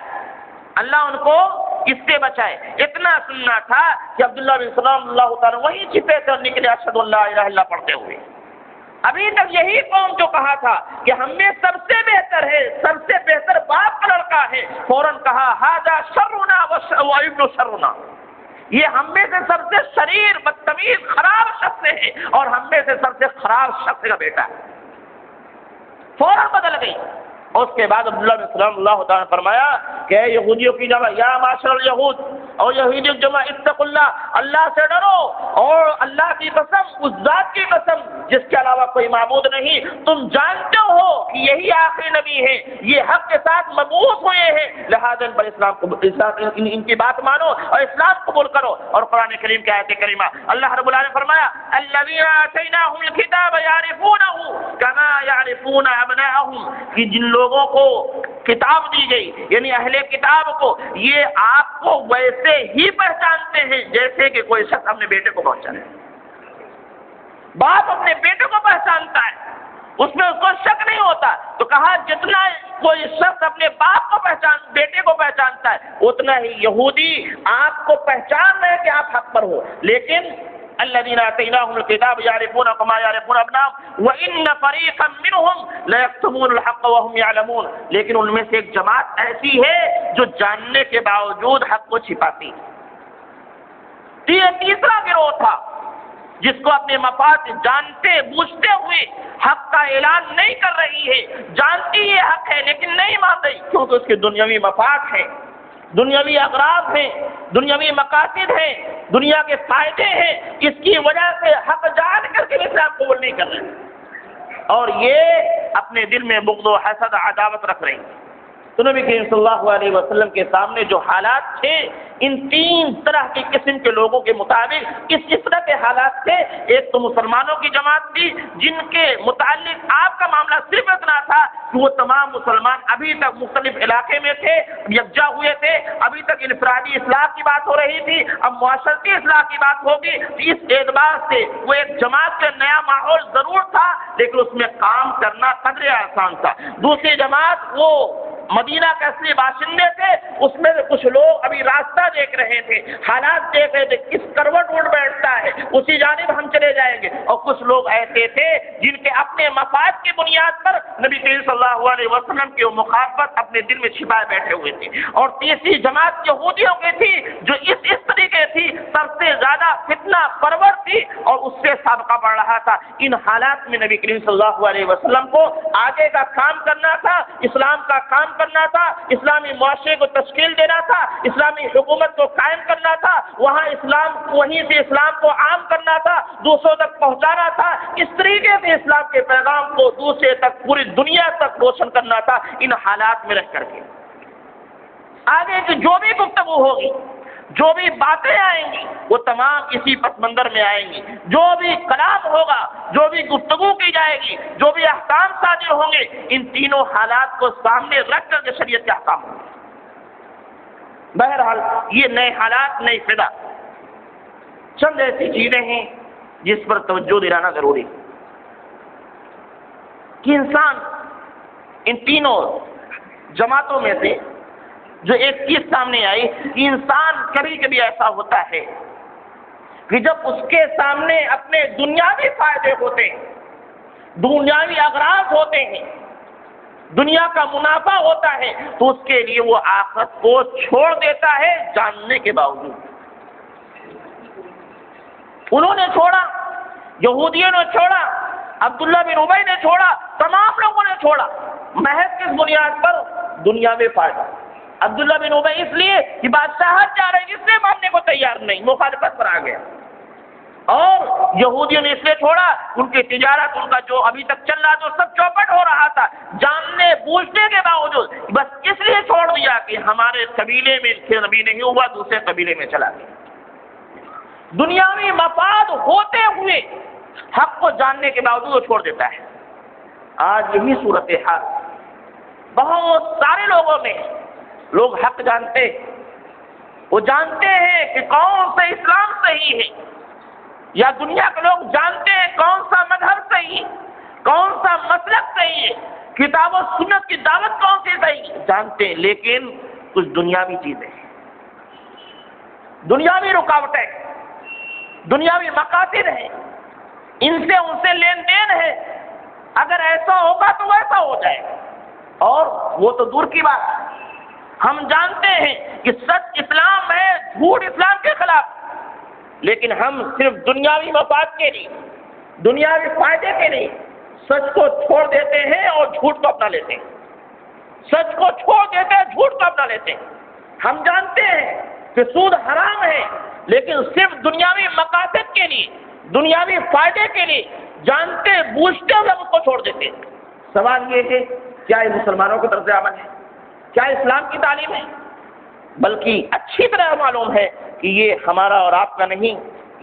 اللہ ان کو اس سے بچائے. اتنا سننا تھا کہ عبداللہ بن سلام اللہ تعالیٰ وہیں چھپے تھے اور نکلے اشہد ان لا الہ الا اللہ پڑھتے ہوئے. ابھی تک یہی قوم جو کہا تھا کہ ہم میں سب سے بہتر ہے، سب سے بہتر باپ کا لڑکا ہے، فوراً کہا ھذا شرنا وابن شرنا، یہ ہم میں سے سب سے شریر بدتمیز خراب شخص ہے اور ہم میں سے سب سے خراب شخص کا بیٹا ہے. فوراً بدل گئی. اور اس کے بعد عبداللہ بن سلام اللہ تعالیٰ نے فرمایا کہ اے یہودیوں کی جمع، یا معاشر الیہود، اور یہودیوں کی جمع، اتقوا اللہ، اللہ سے ڈرو، اور اللہ کی قسم، اس ذات کی قسم جس کے علاوہ کوئی معبود نہیں، تم جانتے ہو کہ یہی آخری نبی ہے، یہ حق کے ساتھ مبعوث ہوئے ہیں، لہذا ان پر ان کی بات مانو اور اسلام قبول کرو. اور قرآن کریم کی آیت کریمہ اللہ رب العالمین نے فرمایا الذین آتیناہم الکتاب یعرفونہ کما یعرفون ابناءہم، کہ جن لوگوں کو کتاب دی گئی یعنی اہل کتاب کو، یہ آپ کو ویسے ہی پہچانتے ہیں جیسے کہ کوئی شخص اپنے بیٹے کو پہچانے. باپ اپنے بیٹے کو پہچانتا ہے، اس میں اس کو شک نہیں ہوتا. تو کہا جتنا کوئی شخص اپنے باپ کو بیٹے کو پہچانتا ہے اتنا ہی یہودی آپ کو پہچان رہے کہ آپ حق پر ہو. لیکن الذین آتیناہم الکتاب یعرفون کما یعرفون ابناءہم وان فریقا منہم لیکتمون الحق وهم یعلمون، لیکن ان میں سے ایک جماعت ایسی ہے جو جاننے کے باوجود حق کو چھپاتی. یہ تیسرا گروہ تھا جس کو اپنے مفاد جانتے بوجھتے ہوئے حق کا اعلان نہیں کر رہی ہے، جانتی یہ حق ہے لیکن نہیں مان رہی کیونکہ اس کے دنیاوی مفاد ہیں، دنیاوی اغراض ہیں، دنیاوی مقاصد ہیں، دنیا کے فائدے ہیں. اس کی وجہ سے حق جان کر کے اسلام قبول نہیں کر رہے اور یہ اپنے دل میں بغض و حسد عداوت رکھ رہے ہیں. تو نبی کریم صلی اللہ علیہ وسلم کے سامنے جو حالات تھے ان تین طرح کی قسم کے لوگوں کے مطابق اس طرح کے حالات تھے. ایک تو مسلمانوں کی جماعت تھی جن کے متعلق آپ کا معاملہ صرف اتنا تھا کہ وہ تمام مسلمان ابھی تک مختلف علاقے میں تھے، یکجا ہوئے تھے، ابھی تک انفرادی اصلاح کی بات ہو رہی تھی، اب معاشرتی اصلاح کی بات ہوگی. اس اعتبار سے وہ ایک جماعت کا نیا ماحول ضرور تھا لیکن اس میں کام کرنا قدرے آسان تھا. دوسری جماعت وہ مدینہ کے اصلی باشندے تھے، اس میں سے کچھ لوگ ابھی راستہ دیکھ رہے تھے، حالات دیکھ رہے تھے، کس کروٹ اٹھ بیٹھتا ہے اسی جانب ہم چلے جائیں گے. اور کچھ لوگ ایسے تھے جن کے اپنے مفاد کی بنیاد پر نبی کریم صلی اللہ علیہ وسلم کی وہ مخالفت اپنے دل میں چھپائے بیٹھے ہوئے تھے. اور تیسری جماعت یہودیوں کی تھی جو اس طریقے تھی، سب سے زیادہ فتنہ پرور تھی اور اس سے سابقہ بڑھ رہا تھا. ان حالات میں نبی کریم صلی اللہ علیہ وسلم کو آگے کا کام کرنا تھا، اسلام کا کام کرنا تھا، اسلامی معاشرے کو تشکیل دینا تھا، اسلامی حکومت کو قائم کرنا تھا، وہیں سے اسلام کو عام کرنا تھا، دوسروں تک پہنچانا تھا. اس طریقے سے اسلام کے پیغام کو دوسرے تک، پوری دنیا تک روشن کرنا تھا. ان حالات میں رہ کر کے آگے کی جو بھی گفتگو ہوگی جو بھی باتیں آئیں گی وہ تمام اسی پس منظر میں آئیں گی. جو بھی کلام ہوگا، جو بھی گفتگو کی جائے گی، جو بھی احکام صادر ہوں گے، ان تینوں حالات کو سامنے رکھ کر کے شریعت کے احکام ہوں گے. بہرحال یہ نئے حالات، نئی فضا، چند ایسی چیزیں ہیں جس پر توجہ دلانا ضروری ہے کہ انسان ان تینوں جماعتوں میں سے جو ایک چیز سامنے آئی کہ انسان کبھی کبھی ایسا ہوتا ہے کہ جب اس کے سامنے اپنے دنیاوی فائدے ہوتے ہیں، دنیاوی اغراض ہوتے ہیں، دنیا کا منافع ہوتا ہے، تو اس کے لیے وہ آخرت کو چھوڑ دیتا ہے جاننے کے باوجود. انہوں نے چھوڑا، یہودیوں نے چھوڑا، عبداللہ بن ابی نے چھوڑا، تمام لوگوں نے چھوڑا، محض کس بنیاد پر؟ دنیاوی فائدہ. عبداللہ بن ابی اس لیے کہ بادشاہت جا رہے اس لیے ماننے کو تیار نہیں، مخالفت پر آ گیا. اور یہودیوں نے اس لیے چھوڑا، ان کی تجارت، ان کا جو ابھی تک چل رہا تھا سب چوپٹ ہو رہا تھا، جاننے بوجھنے کے باوجود بس اس لیے چھوڑ دیا کہ ہمارے قبیلے میں نبی نہیں ہوا، دوسرے قبیلے میں چلا گیا. دنیاوی مفاد ہوتے ہوئے حق کو جاننے کے باوجود وہ چھوڑ دیتا ہے. آج یہی صورتحال بہت سارے لوگوں میں. لوگ حق جانتے، وہ جانتے ہیں کہ کون سا اسلام صحیح ہے، یا دنیا کے لوگ جانتے ہیں کون سا مذہب صحیح ہے، کون سا مسلک صحیح ہے، کتاب و سنت کی دعوت کون سی صحیح ہے، جانتے ہیں، لیکن کچھ دنیاوی چیزیں ہیں، دنیاوی رکاوٹیں، دنیاوی مقاصد ہیں، ان سے لین دین ہے. اگر ایسا ہوگا تو ویسا ہو جائے گا. اور وہ تو دور کی بات ہے، ہم جانتے ہیں کہ سچ اسلام ہے، جھوٹ اسلام کے خلاف، لیکن ہم صرف دنیاوی مفاد کے لیے، دنیاوی فائدے کے لیے سچ کو چھوڑ دیتے ہیں اور جھوٹ کو اپنا لیتے ہیں. سچ کو چھوڑ دیتے ہیں، جھوٹ کو اپنا لیتے ہیں. ہم جانتے ہیں کہ سود حرام ہے، لیکن صرف دنیاوی مقاصد کے لیے، دنیاوی فائدے کے لیے جانتے بوجھتے ہوئے اس کو چھوڑ دیتے ہیں. سوال یہ ہے کیا یہ مسلمانوں کا طرز عمل ہے؟ کیا اسلام کی تعلیم ہے؟ بلکہ اچھی طرح معلوم ہے کہ یہ ہمارا اور آپ کا نہیں،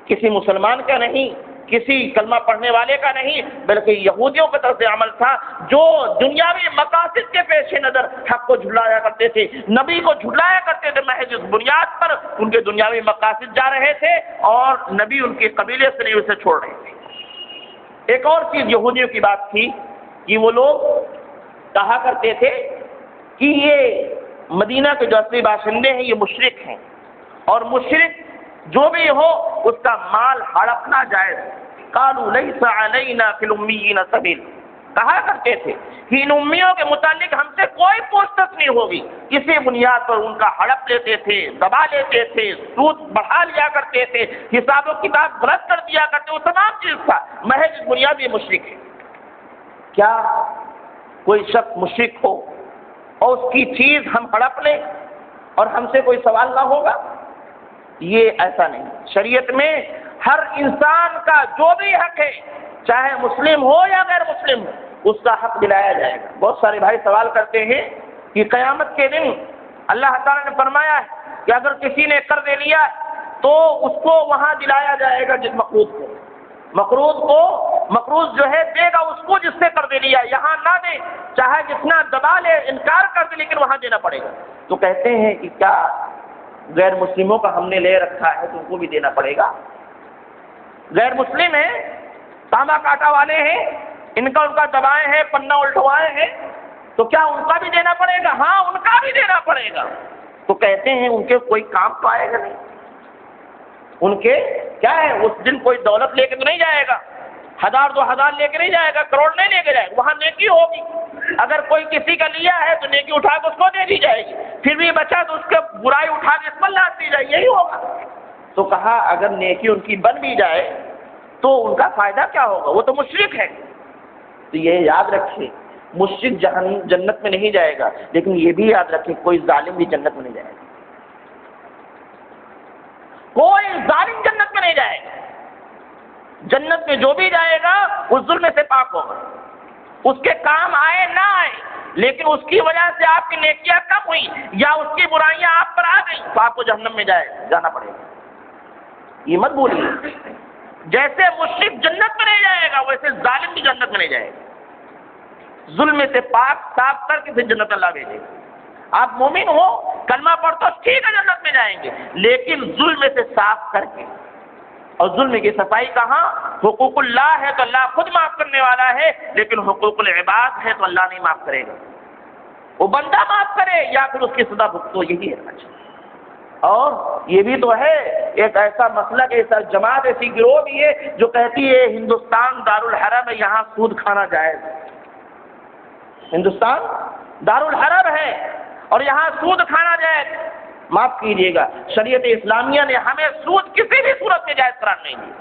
کسی مسلمان کا نہیں، کسی کلمہ پڑھنے والے کا نہیں، بلکہ یہودیوں کا طرز عمل تھا جو دنیاوی مقاصد کے پیش نظر حق کو جھٹلایا کرتے تھے، نبی کو جھٹلایا کرتے تھے. محض اس بنیاد پر ان کے دنیاوی مقاصد جا رہے تھے اور نبی ان کے قبیلے سے نہیں اسے چھوڑ رہے تھے. ایک اور چیز یہودیوں کی بات تھی کہ وہ لوگ کہا کرتے تھے کہ یہ مدینہ کے جو اصلی باشندے ہیں یہ مشرک ہیں، اور مشرک جو بھی ہو اس کا مال ہڑپنا جائز. قالوا لیس علینا فی الامیین سبیل، کہا کرتے تھے کہ ان امیوں کے متعلق ہم سے کوئی پوچھ تچھ نہیں ہوگی. کسی بنیاد پر ان کا ہڑپ لیتے تھے، دبا لیتے تھے، سود بڑھا لیا کرتے تھے، حساب و کتاب غلط کر دیا کرتے، وہ تمام چیز تھا. محض بنیاد یہ مشرک ہے. کیا کوئی شخص مشرک ہو اور اس کی چیز ہم ہڑپ لیں اور ہم سے کوئی سوال نہ ہوگا؟ یہ ایسا نہیں. شریعت میں ہر انسان کا جو بھی حق ہے، چاہے مسلم ہو یا غیر مسلم ہو، اس کا حق دلایا جائے گا. بہت سارے بھائی سوال کرتے ہیں کہ قیامت کے دن اللہ تعالیٰ نے فرمایا ہے کہ اگر کسی نے قرض لیا تو اس کو وہاں دلایا جائے گا جس مقروض جو ہے دے گا اس کو جس سے قرض لیا، یہاں نہ دے، چاہے جتنا دبا لے، انکار کر دے، لیکن وہاں دینا پڑے گا. تو کہتے ہیں کہ کیا غیر مسلموں کا ہم نے لے رکھا ہے تو ان کو بھی دینا پڑے گا؟ غیر مسلم ہیں، تانبا کاٹا والے ہیں، ان کا دبائے ہیں، پنا الٹوائے ہیں، تو کیا ان کا بھی دینا پڑے گا؟ ہاں ان کا بھی دینا پڑے گا. تو کہتے ہیں ان کے کوئی کام تو آئے گا نہیں. ان کے کیا ہے، اس دن کوئی دولت لے کے تو نہیں جائے گا، 1000 2000 لے کے نہیں جائے گا، کروڑ نہیں لے کے جائے گا، وہاں نیکی ہوگی. اگر کوئی کسی کا لیا ہے تو نیکی اٹھا کے اس کو دے دی جائے گی، پھر بھی بچا تو اس کے برائی اٹھا کے اس پر لاد دی جائے گی، یہی ہوگا. تو کہا اگر نیکی ان کی بن بھی جائے تو ان کا فائدہ کیا ہوگا؟ وہ تو مشرک ہے. تو یہ یاد رکھے، مشرک جنت میں نہیں جائے گا، لیکن یہ بھی یاد رکھے کوئی ظالم بھی جنت میں نہیں جائے گا. کوئی ظالم جنت میں نہیں جائے گا. جنت میں جو بھی جائے گا اس ظلم سے پاک ہوگا، اس کے کام آئے نہ آئے، لیکن اس کی وجہ سے آپ کی نیکیاں کم ہوئی یا اس کی برائیاں آپ پر آ گئی تو آپ کو جہنم میں جانا پڑے گا۔ یہ مت بولیے جیسے مشرک جنت میں نہیں جائے گا ویسے ظالم بھی جنت میں نہیں جائے گا۔ ظلم سے پاک صاف کر کے پھر جنت اللہ بھیجے گا۔ آپ مومن ہو، کلمہ پڑھ تو ٹھیک ہے جنت میں جائیں گے، لیکن ظلم سے صاف کر کے۔ اور ظلم کی صفائی کہاں؟ حقوق اللہ ہے تو اللہ خود معاف کرنے والا ہے، لیکن حقوق العباد ہے تو اللہ نہیں معاف کرے گا۔ وہ بندہ معاف کرے یا پھر اس کی سزا بھگتو، یہی ہے اچھا۔ اور یہ بھی تو ہے ایک ایسا مسلک، ایسا جماعت، ایسی گروہ بھی ہے جو کہتی ہے ہندوستان دارالحرم ہے، یہاں سود کھانا جائز ہے۔ ہندوستان دارالحرم ہے اور یہاں سود کھانا جائز۔ معاف کیجیے گا، شریعت اسلامیہ نے ہمیں سود کسی بھی صورت میں جائز قرار نہیں دی۔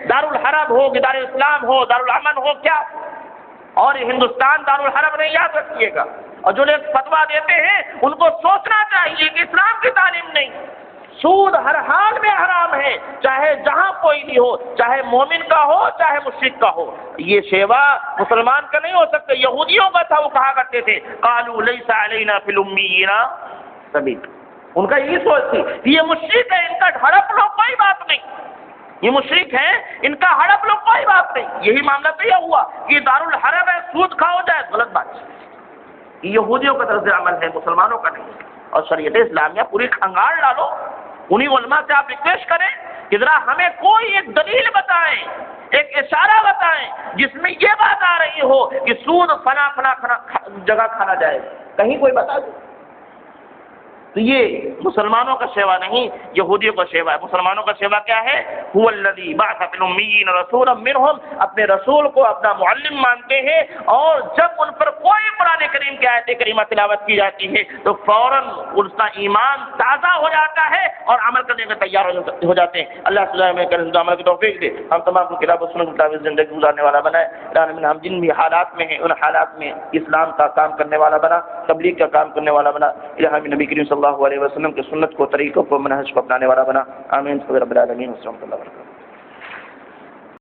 دارالحرم ہو، دارالاسلام ہو، دارالامن ہو، کیا اور ہندوستان دارالحرم نہیں، یاد رکھیے گا۔ اور جو لوگ فتویٰ دیتے ہیں ان کو سوچنا چاہیے کہ اسلام کی تعلیم نہیں، سود ہر حال میں حرام ہے، چاہے جہاں کوئی بھی ہو، چاہے مومن کا ہو چاہے مشرک کا ہو۔ یہ شیوا مسلمان کا نہیں ہو سکتا، یہودیوں کا تھا، وہ کہا کرتے تھے قالوا لیس علینا فی الامیین سبیل۔ ان کا یہی سوچ تھی کہ یہ مشرک ہے، ان کا ہڑپ لو کوئی بات نہیں، یہ مشرک ہیں، ان کا ہڑپ لو کوئی بات نہیں۔ یہی معاملہ تو یہ ہوا کہ دارالحرم ہے، سود کھاؤ جائے، غلط بات ہے۔ یہودیوں کا طرز عمل ہے، مسلمانوں کا نہیں۔ اور شریعت اسلامیہ پوری کھنگاڑ ڈالو، انہی علماء سے آپ ریکویسٹ کریں کہ ذرا ہمیں کوئی ایک دلیل بتائیں، ایک اشارہ بتائیں جس میں یہ بات آ رہی ہو کہ سود فنا جگہ کھانا جائے، کہیں کوئی بتا دے۔ تو یہ مسلمانوں کا سیوا نہیں، یہودیوں کا سیوا ہے۔ مسلمانوں کا سیوا کیا ہے؟ هو الذی بعث فی الامیین رسولا منہم، اپنے رسول کو اپنا معلم مانتے ہیں، اور جب ان پر کوئی قرآن کریم کی آیت کریمہ تلاوت کی جاتی ہے تو فوراً ان کا ایمان تازہ ہو جاتا ہے اور عمل کرنے میں تیار ہو جاتے ہیں۔ اللہ تعالیٰ ہمیں کرنے عمل کی توفیق دے، ہم تمام کو کتاب و سنت کے مطابق زندگی گزارنے والا بنائے۔ العالمین ہم جن بھی حالات میں ہیں ان حالات میں اسلام کا کام کرنے والا بنا، تبلیغ کا کام کرنے والا بنا۔ الہی نبی کریم صلی اللہ علیہ وسلم کے سنت کو، طریقوں کو، منہج کو اپنانے والا بنا۔ آمین رب العالمین۔ السلام علیکم۔